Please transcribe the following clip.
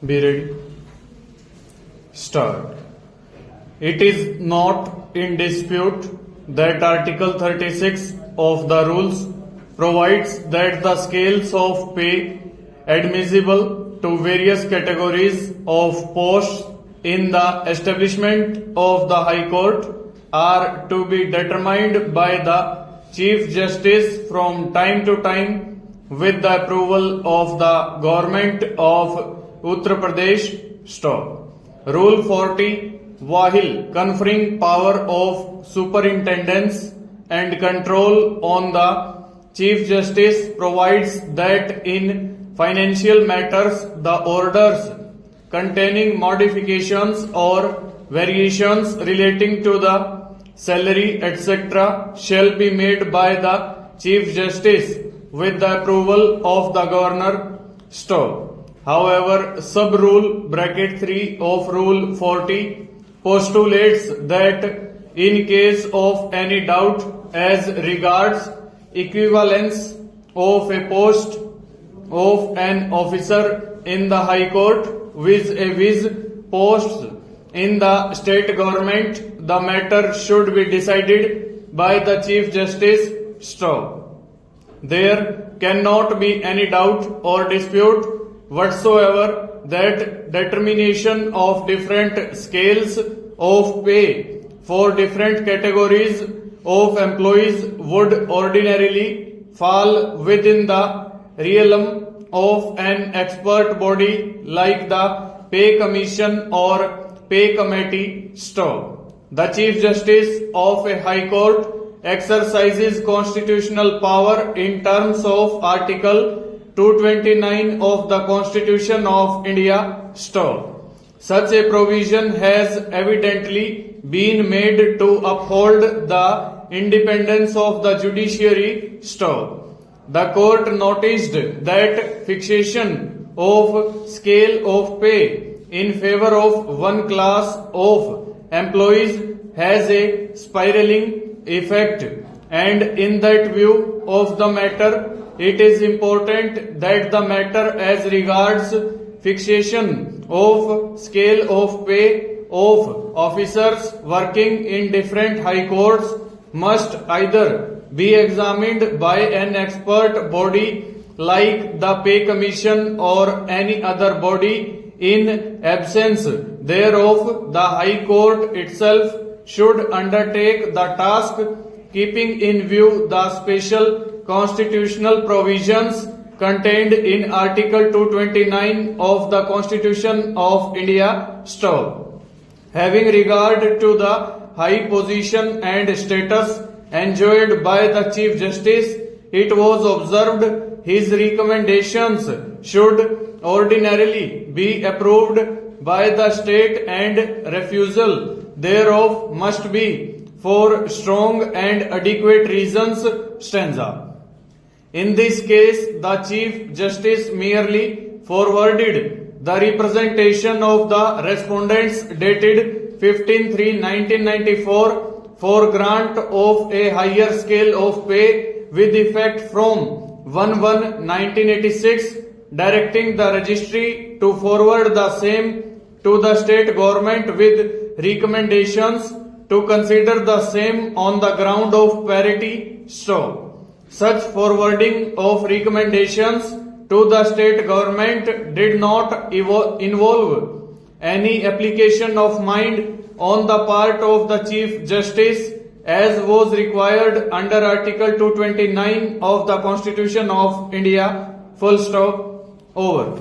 Be ready. Start. It is not in dispute that Article 36 of the rules provides that the scales of pay admissible to various categories of posts in the establishment of the High Court are to be determined by the Chief Justice from time to time with the approval of the Government of Uttar Pradesh. Stop. Rule 40. While conferring power of superintendence and control on the Chief Justice provides that in financial matters the orders containing modifications or variations relating to the salary etc. shall be made by the Chief Justice with the approval of the Governor. Stop. However, sub-rule bracket 3 of Rule 40 postulates that in case of any doubt as regards equivalence of a post of an officer in the High Court with posts in the state government, the matter should be decided by the Chief Justice. Stop. There cannot be any doubt or dispute whatsoever that determination of different scales of pay for different categories of employees would ordinarily fall within the realm of an expert body like the Pay Commission or Pay Committee. Stop. The Chief Justice of a High Court exercises constitutional power in terms of Article 229 of the Constitution of India. Stop. Such a provision has evidently been made to uphold the independence of the judiciary. Stop. The court noticed that fixation of scale of pay in favor of one class of employees has a spiraling effect, and in that view of the matter, it is important that the matter as regards fixation of scale of pay of officers working in different high courts must either be examined by an expert body like the Pay Commission or any other body. In absence thereof, the High Court itself should undertake the task, keeping in view the special constitutional provisions contained in Article 229 of the Constitution of India. Stop. Having regard to the high position and status enjoyed by the Chief Justice, it was observed his recommendations should ordinarily be approved by the state and refusal thereof must be for strong and adequate reasons. Stanza. In this case, the Chief Justice merely forwarded the representation of the respondents dated 15/3/1994 for grant of a higher scale of pay with effect from 1/1/1986, directing the registry to forward the same to the state government with recommendations to consider the same on the ground of parity. Stop. Such forwarding of recommendations to the state government did not involve any application of mind on the part of the Chief Justice as was required under Article 229 of the Constitution of India. Full stop. Over.